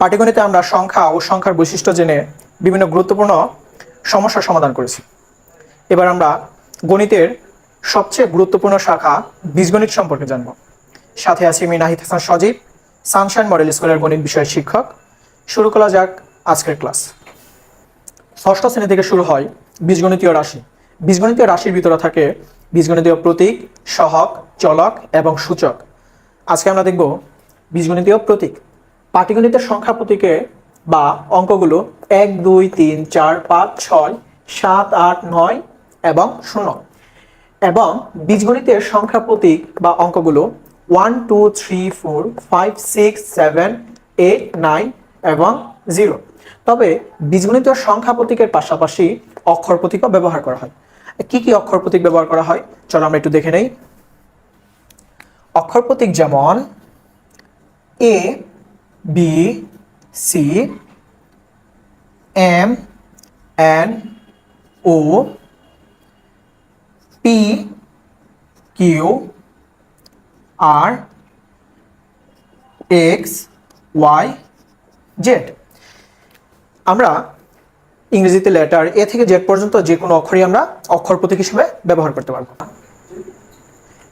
পাটিগণিতে আমরা সংখ্যা ও সংখ্যার বৈশিষ্ট্য জেনে বিভিন্ন গুরুত্বপূর্ণ সমস্যার সমাধান করেছি। এবার আমরা গণিতের সবচেয়ে গুরুত্বপূর্ণ শাখা বীজগণিত সম্পর্কে জানব। সাথে আছি আমি নাহিদ হাসান সজীব, সানশাইন মডেল স্কুলের গণিত বিষয়ের শিক্ষক। শুরু করা যাক আজকের ক্লাস। ষষ্ঠ শ্রেণী থেকে শুরু হয় বীজগণিতীয় রাশি। বীজগণিতীয় রাশির ভিতরে থাকে বীজগণিতীয় প্রতীক, সহগ, চলক এবং সূচক। আজকে আমরা দেখব বীজগণিতীয় প্রতীক। পাটিগণিতের সংখ্যা প্রতীকে বা অঙ্কগুলো 1, 2, 3, 4, 5, 6, 7, 8, 9 এবং 0। এবং বীজগণিতের সংখ্যা প্রতীক বা অঙ্কগুলো 1, 2, 3, 4, 5, 6, 7, 8, 9 এবং 0। তবে বীজগণিতীয় সংখ্যা প্রতীকের পাশাপাশি অক্ষর প্রতীকও ব্যবহার করা হয়। কি কি অক্ষর প্রতীক ব্যবহার করা হয় চলো আমরা একটু দেখে নেই। অক্ষর প্রতীক যেমন A, B, C, M, N, O, P, Q, R, X, Y, Z। আমরা ইংরেজিতে লেটার এ থেকে জেড পর্যন্ত যে কোনো অক্ষরই আমরা অক্ষর প্রতীক হিসেবে ব্যবহার করতে পারবো।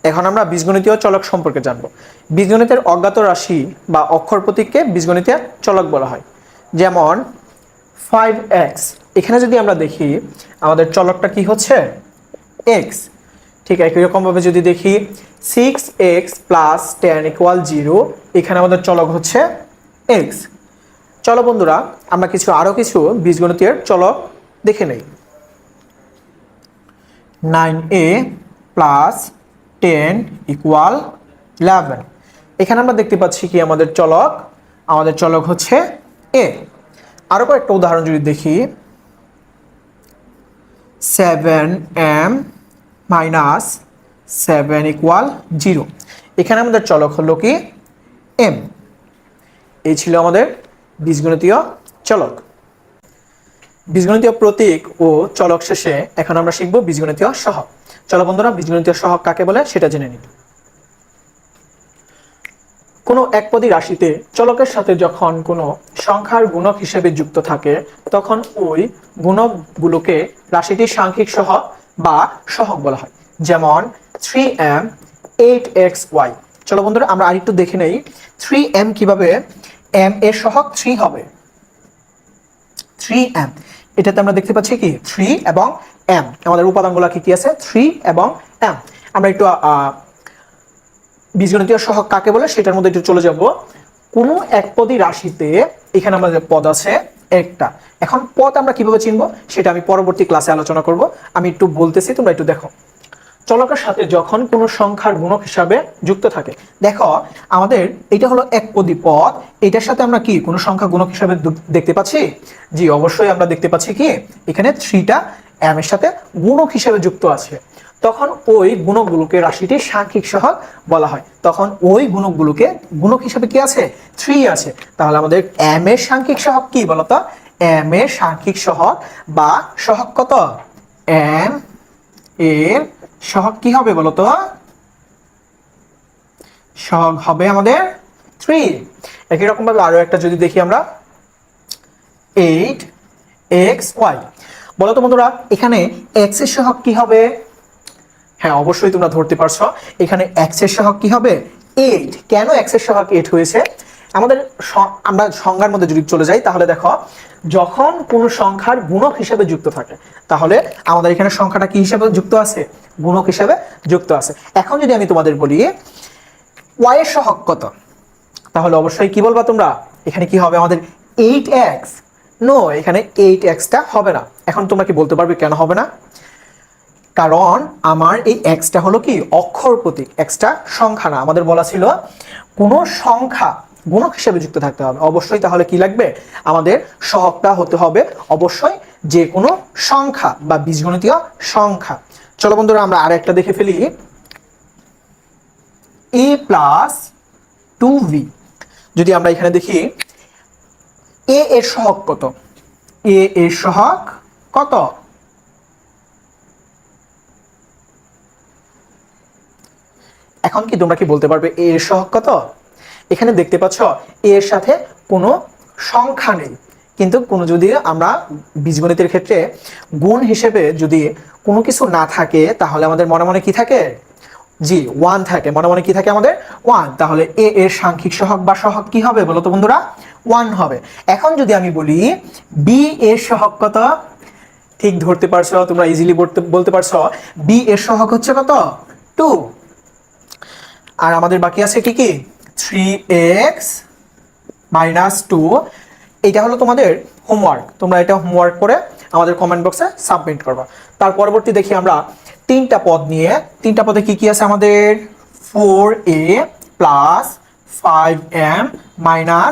এখন আমরা বীজগণিতীয় চলক সম্পর্কে জানব। বীজগণিতের অজ্ঞাত রাশি বা অক্ষর প্রতীককে বীজগণিতের চলক বলা হয়। যেমন 5x, এখানে যদি আমরা দেখি আমাদের চলকটা কি হচ্ছে x। ঠিক একই রকমভাবে যদি দেখি 6x + 10 = 0, এখানে আমাদের চলক হচ্ছে x। চলো বন্ধুরা আমরা আরো কিছু বীজগণিতের চলক দেখে নেই। 9a + 10 = 11, এখানে আমরা দেখতে পাচ্ছি কি আমাদের চলক হচ্ছে a। আরো কয়েকটা উদাহরণ যদি দেখি 7m - 7 = 0, এখানে আমাদের চলক হলো কি m। এই ছিল আমাদের বীজগণিতীয় চলক। বীজগণিতীয় প্রতীক ও চলক শেষে এখন আমরা শিখব বীজগণিতীয় সহগ। চলো বন্ধুরা বীজগণিতীয় সহগ কাকে বলে সেটা জেনে নিই। কোনো একপদী রাশিতে চলকের সাথে যখন কোনো সংখ্যার গুণক হিসেবে যুক্ত থাকে তখন ওই গুণকগুলোকে রাশিটির সাংখ্যিক সহগ বা সহগ বলা হয়। যেমন 3m 8xy। চলো বন্ধুরা আমরা আরেকটু দেখে নেই 3m কিভাবে m এর সহগ 3 হবে। 3m, এটাতে আমরা দেখতে পাচ্ছি কি 3 এবং m, আমাদের উপাদানগুলো কি কি আছে 3 এবং m। আমরা একটু বীজগণিতীয় সহগ কাকে বলে সেটার মধ্যে একটু চলে যাব। কোনো একপদী রাশিতে এখানে আমাদের পদ আছে একটা। এখন পদ আমরা কিভাবে চিনবো সেটা আমি পরবর্তী ক্লাসে আলোচনা করব। আমি একটু বলতেছি, তোমরা একটু দেখো। চলকের সাথে যখন কোনো সংখ্যার গুণক হিসাবে যুক্ত থাকে, দেখো আমাদের এটা হলো একপদী পদ, এটার সাথে আমরা কি কোনো সংখ্যা গুণক হিসাবে দেখতে পাচ্ছি? জি অবশ্যই আমরা দেখতে পাচ্ছি কি এখানে 3টা m এর সাথে গুণক হিসাবে যুক্ত আছে। তখন ওই গুণকগুলোকে রাশিটির সাংখ্যিক সহগ বলা হয়। তখন ওই গুণকগুলোকে গুণক হিসাবে কি আছে 3 আছে। তাহলে আমাদের m এর সাংখ্যিক সহগ কি বলতো? m এর সাংখ্যিক সহগ বা সহগ কত? m এর সহগ কি হবে বলতো? সহগ হবে আমাদের 3। একই রকম ভাবে আরো একটা যদি দেখি আমরা 8xy। বলতো বন্ধুরা এখানে x এর সহগ কি হবে? হ্যাঁ অবশ্যই তোমরা ধরতে পারছো, এখানে x এর সহগ কি হবে 8। কেন x এর সহগ 8 হয়েছে? আমরা সংজ্ঞার মধ্যে যদি চলে যাই তাহলে দেখো যখন কোনো সংখ্যার গুণক হিসেবে যুক্ত থাকে তাহলে আমাদের এখানে সংখ্যাটা কি হিসেবে যুক্ত আছে? গুণক হিসেবে যুক্ত আছে। এখন যদি আমি তোমাদের বলি y এর সহগ কত, তাহলে অবশ্যই কি বলবা তোমরা? এখানে কি হবে আমাদের 8x। নো, এখানে 8x টা হবে না। এখন তোমরা কি বলতে পারবে কেন হবে না? কারণ আমার এই x টা হলো কি অক্ষর প্রতীক, x টা সংখ্যা না। আমাদের বলা ছিল কোনো সংখ্যা গুণক হিসেবে যুক্ত থাকতে হবে। অবশ্যই তাহলে কি লাগবে? আমাদের সহগটা হতে হবে অবশ্যই যে কোনো সংখ্যা বা বীজগণিতীয় সংখ্যা। চলো বন্ধুরা আমরা আরেকটা দেখে ফেলি a + 2v। যদি আমরা এখানে দেখি a এর সহগ কত? a এর সহগ কত? এখন কি তোমরা কি বলতে পারবে a এর সহগ কত? এখানে দেখতে পাচ্ছ a এর সাথে কোনো সংখ্যা নেই। কিন্তু কোনো যদি আমরা বীজগণিতের ক্ষেত্রে গুণ হিসেবে যদি কোনো কিছু না থাকে তাহলে আমাদের মনে মনে কি থাকে? জি, 1 থাকে। মনে মনে কি থাকে আমাদের? 1। তাহলে এ এর সাংখ্যিক সহগ বা সহগ কি হবে বলো তো বন্ধুরা? 1 হবে। এখন যদি আমি বলি বি এর সহগ কত? ঠিক ধরতে পারছো তোমরা, ইজিলি বলতে পারছো বি এর সহগ হচ্ছে কত? 2। আর আমাদের বাকি আছে কি কি? 3x - 2। এটা হলো তোমাদের হোমওয়ার্ক। তোমরা এটা হোমওয়ার্ক করে আমাদের কমেন্ট বক্সে সাবমিট করবা। তার পরবর্তী দেখি আমরা তিনটা পদ নিয়ে। তিনটা পদে কি কি আছে আমাদের? 4a + 5m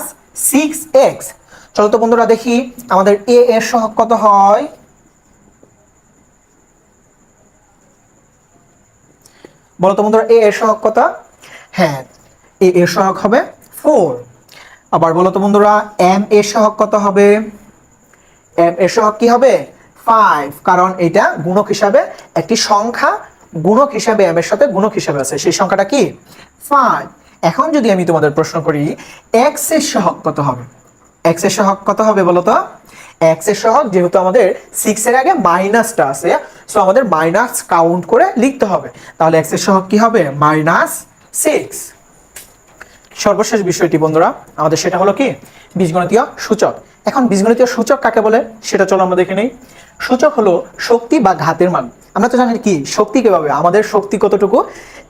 - 6x। চলো তো বন্ধুরা দেখি আমাদের a এর সহগ কত হয়। বলো তো বন্ধুরা a এর সহগ কত? হ্যাঁ, a এর সহগ হবে 4। আবার বলো তো বন্ধুরা m এর সহগ কত হবে? m এর সহগ কি হবে? 5। কারণ এটা গুণক হিসাবে একটি সংখ্যা, গুণক হিসাবে m এর সাথে গুণক হিসাবে আছে, সেই সংখ্যাটা কি? 5। এখন যদি আমি তোমাদের প্রশ্ন করি x এর সহগ কত হবে? x এর সহগ কত হবে বলো তো? x এর সহগ যেহেতু আমাদের 6 এর আগে মাইনাসটা আছে, সো আমাদের মাইনাস কাউন্ট করে লিখতে হবে। তাহলে x এর সহগ কি হবে? -6। সর্বশেষ বিষয়টি বন্ধুরা আমাদের সেটা হলো কি? বীজগণিতীয় সূচক। এখন বীজগণিতীয় সূচক কাকে বলে সেটা চলো আমরা দেখে নেই। সূচক হলো শক্তি বা ঘাতের মান। আমরা তো জানি কি শক্তি কিভাবে, আমাদের শক্তি কতটুকু,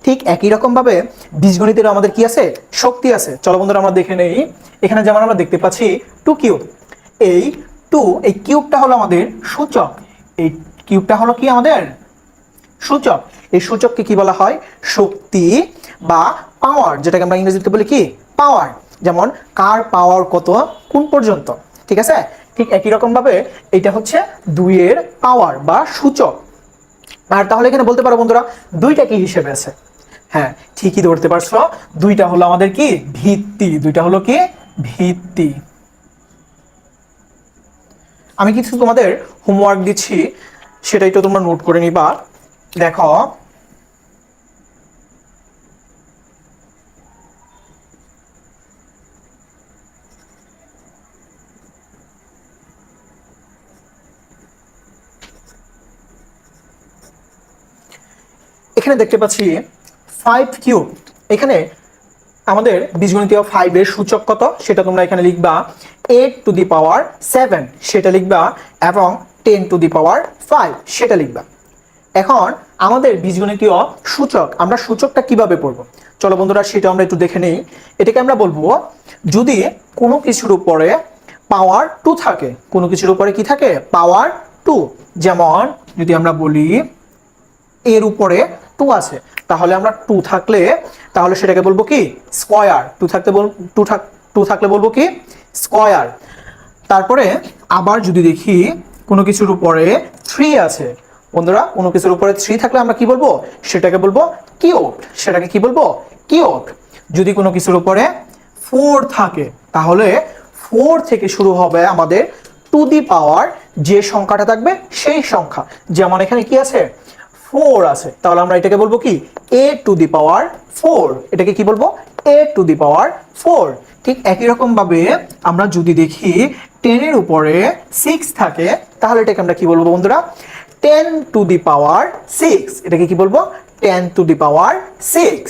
ঠিক একই রকম ভাবে বীজগণিতের আমাদের কি আছে? শক্তি আছে। চলো বন্ধুরা আমরা দেখে নেই। এখানে যেমন আমরা দেখতে পাচ্ছি 2 কিউব। এই 2, এই কিউবটা হলো আমাদের সূচক। এই কিউবটা হলো কি আমাদের সূচক। এই সূচককে কি বলা হয়? শক্তি বা পাওয়ার, যেটাকে আমরা ইংরেজিতে বলি কি? পাওয়ার। যেমন কার পাওয়ার কত কোন পর্যন্ত, ঠিক আছে? ঠিক একই রকম ভাবে এটা হচ্ছে 2 এর পাওয়ার বা সূচক। আর তাহলে এখানে বলতে পারো বন্ধুরা দুইটা কি হিসেবে আছে? হ্যাঁ, ঠিকই ধরতে পারছো, দুইটা হলো আমাদের কি? ভিত্তি। দুইটা হলো কি? ভিত্তি। আমি কিছু তোমাদের হোমওয়ার্ক দিচ্ছি, সেটাই তো তোমরা নোট করে নিবা। দেখো এখানে দেখতে পাচ্ছি 5 কিউব। এখানে আমাদের বীজগণিতীয় 5 এর সূচক কত সেটা তোমরা এখানে লিখবা। 8⁻7 সেটা লিখবা এবং 10⁻5 সেটা লিখবা। এখন আমাদের বীজগণিতীয় সূচক, আমরা সূচকটা কিভাবে পড়ব চলো বন্ধুরা সেটা আমরা একটু দেখে নেই। এটাকে আমরা বলবো যদি কোনো কিছুর উপরে পাওয়ার 2 থাকে। কোনো কিছুর উপরে কি থাকে? পাওয়ার 2। যেমন যদি আমরা বলি এর উপরে 2 আছে, তাহলে আমরা 2 থাকলে তাহলে সেটাকে বলবো কি? স্কয়ার। 2 থাকলে বলবো কি? স্কয়ার। তারপরে আবার যদি দেখি কোনো কিছুর উপরে 3 আছে, বন্ধুরা কোনো কিছুর উপরে 3 থাকলে আমরা কি বলবো? সেটাকে বলবো কিউব। সেটাকে কি বলবো? কিউব। যদি কোনো কিছুর উপরে 4 থাকে তাহলে 4 থেকে শুরু হবে আমাদের টু দি পাওয়ার যে সংখ্যাটা থাকবে সেই সংখ্যা। যেমন এখানে কি আছে? 4 আছে, তাহলে আমরা এটাকে বলবো কি? a⁻4। এটাকে কি বলবো? a⁻4। ঠিক একই রকম ভাবে আমরা যদি দেখি 10 এর উপরে 6 থাকে তাহলে এটাকে আমরা কি বলবো বন্ধুরা? 10⁻6। এটাকে কি বলবো? 10⁻6।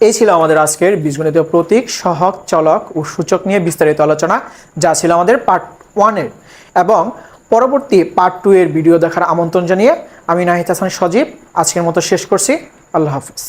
এই ছিল আমাদের আজকের বীজগণিতীয় প্রতীক, সহগ, চলক ও সূচক নিয়ে বিস্তারিত আলোচনা, যা ছিল আমাদের পার্ট 1 এর। এবং পরবর্তী পার্ট 2 এর ভিডিও দেখার আমন্ত্রণ জানিয়ে আমি নাহিদ হাসান সজীব আজকের মতো শেষ করছি। আল্লাহ হাফিজ।